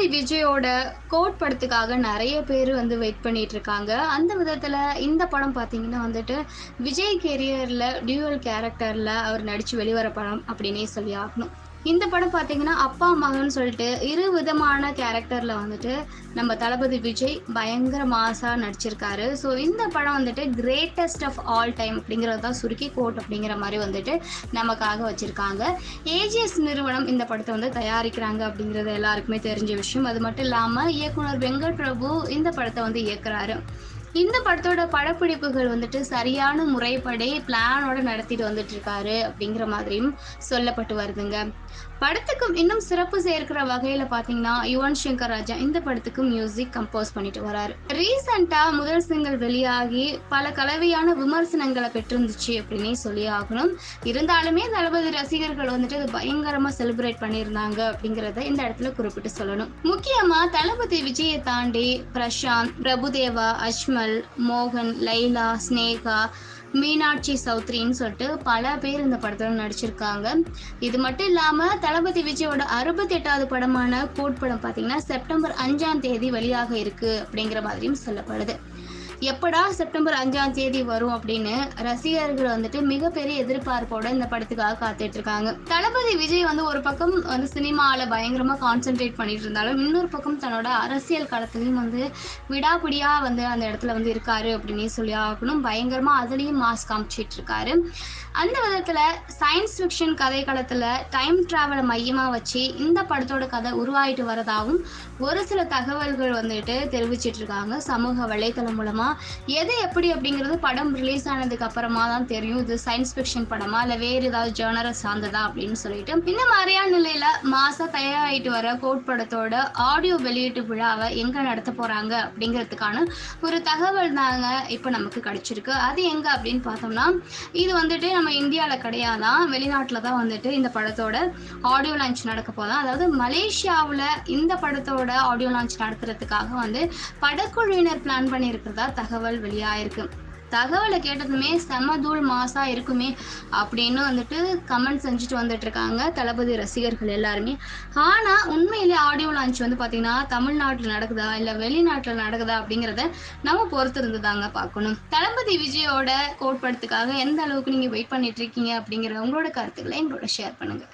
தளபதி விஜயோட கோட் படத்துக்காக நிறைய பேர் வந்து வெயிட் பண்ணிட்டு இருக்காங்க. அந்த விதத்தில் இந்த படம் பார்த்தீங்கன்னா வந்துட்டு விஜய் கெரியரில் டியூவல் கேரக்டரில் அவர் நடித்து வெளிவர படம் அப்படின்னே சொல்லி ஆகணும். இந்த படம் பார்த்தீங்கன்னா அப்பா மகன் சொல்லிட்டு இரு விதமான கேரக்டரில் வந்துட்டு நம்ம தளபதி விஜய் பயங்கர மாசாக நடிச்சிருக்காரு. ஸோ இந்த படம் வந்துட்டு கிரேட்டஸ்ட் ஆஃப் ஆல் டைம் அப்படிங்கிறது தான் சுருக்கி கோட் அப்படிங்கிற மாதிரி வந்துட்டு நமக்காக வச்சுருக்காங்க. ஏஜிஎஸ் நிறுவனம் இந்த படத்தை வந்து தயாரிக்கிறாங்க அப்படிங்கிறது எல்லாருக்குமே தெரிஞ்ச விஷயம். அது மட்டும் இல்லாமல் இயக்குனர் வெங்கட் பிரபு இந்த படத்தை வந்து இயக்குறாரு. இந்த படத்தோட படப்பிடிப்புகள் வந்துட்டு சரியான முறைப்படி பிளானோட நடத்திட்டு வந்துட்டு இருக்காரு அப்படிங்கிற மாதிரியும் சொல்லப்பட்டு வருதுங்க. படத்துக்கும் இன்னும் சிறப்பு சேர்க்கிற வகையில பாத்தீங்கன்னா யுவன் சங்கர் ராஜா இந்த படத்துக்கு மியூசிக் கம்போஸ் பண்ணிட்டு வராரு. ரீசெண்டா முதல் சிங்கிள் வெளியாகி பல கலவையான விமர்சனங்களை பெற்றிருந்துச்சு அப்படின்னே சொல்லி ஆகணும். இருந்தாலுமே தளபதி ரசிகர்கள் வந்துட்டு அது பயங்கரமா செலிப்ரேட் பண்ணியிருந்தாங்க அப்படிங்கிறத இந்த இடத்துல குறிப்பிட்டு சொல்லணும். முக்கியமா தளபதி விஜயை தாண்டி பிரசாந்த், பிரபுதேவா, அஜ்மல், மோகன், லைலா, ஸ்னேகா, மீனாட்சி சௌத்ரின்னு சொல்லிட்டு பல பேர் இந்த படத்தில் நடிச்சிருக்காங்க. இது மட்டும் இல்லாமல் தளபதி விஜயோட 68வது படமான கோட் படம் பார்த்தீங்கன்னா செப்டம்பர் 5 வெளியாக இருக்கு அப்படிங்கிற மாதிரியும் சொல்லப்படுது. எப்படா செப்டம்பர் 5 வரும் அப்படின்னு ரசிகர்கள் வந்துட்டு மிகப்பெரிய எதிர்பார்ப்போட இந்த படத்துக்காக காத்துட்டு இருக்காங்க. தளபதி விஜய் வந்து ஒரு பக்கம் வந்து சினிமாவில் பயங்கரமா கான்சென்ட்ரேட் பண்ணிட்டு இருந்தாலும் இன்னொரு பக்கம் தன்னோட அரசியல் களத்திலையும் வந்து விடாப்பிடியா வந்து அந்த இடத்துல வந்து இருக்காரு அப்படின்னு சொல்லி ஆகணும். பயங்கரமா அதுலயும் மாஸ் காமிச்சிட்டு இருக்காரு. அந்த விதத்துல சயின்ஸ் ஃபிக்ஷன் கதை களத்துல டைம் டிராவலை மையமா வச்சு இந்த படத்தோட கதை உருவாயிட்டு வரதாகவும் ஒரு சில தகவல்கள் வந்துட்டு தெரிவிச்சிட்டு இருக்காங்க சமூக வலைத்தளம் மூலமா. எது எப்படி அப்படிங்கிறது படம் ரிலீஸ் ஆனதுக்கு அப்புறமா தான் தெரியும். இது சயின்ஸ் ஃபிக்ஷன் படமா இல்ல வேறு ஏதாவது ஜேர்னரை சார்ந்ததா அப்படின்னு சொல்லிட்டு இந்த மாதிரியான நிலையில மாசா தயாராகிட்டு வர கோட் படத்தோட ஆடியோ வெளியீட்டு விழாவை எங்க நடத்த போறாங்க அப்படிங்கிறதுக்கான ஒரு தகவல் தாங்க இப்ப நமக்கு கிடைச்சிருக்கு. அது எங்க அப்படின்னு பார்த்தோம்னா இது வந்துட்டு நம்ம இந்தியாவில் கிடையாதான், வெளிநாட்டில் தான் வந்துட்டு இந்த படத்தோட ஆடியோ லான்ச் நடக்க போதான். அதாவது மலேசியாவில் இந்த படத்தோட ஆடியோ லான்ச் நடத்துறதுக்காக வந்து படக்குழுவினர் பிளான் பண்ணியிருக்கிறதா தகவல் வெளியாயிருக்கு. தகவலை கேட்டதுமே செமதூள் மாசா இருக்குமே அப்படின்னு வந்துட்டு கமெண்ட் செஞ்சுட்டு வந்துட்டு இருக்காங்க தளபதி ரசிகர்கள் எல்லாருமே. ஆனா உண்மையிலே ஆடியோ லான்ச் வந்து பாத்தீங்கன்னா தமிழ்நாட்டில் நடக்குதா இல்ல வெளிநாட்டில் நடக்குதா அப்படிங்கிறத நம்ம பொறுத்து இருந்துதாங்க பார்க்கணும். தளபதி விஜயோட கோட் படத்துக்காக எந்த அளவுக்கு நீங்க வெயிட் பண்ணிட்டு இருக்கீங்க அப்படிங்கிற உங்களோட கருத்துக்களை எங்களோட ஷேர் பண்ணுங்க.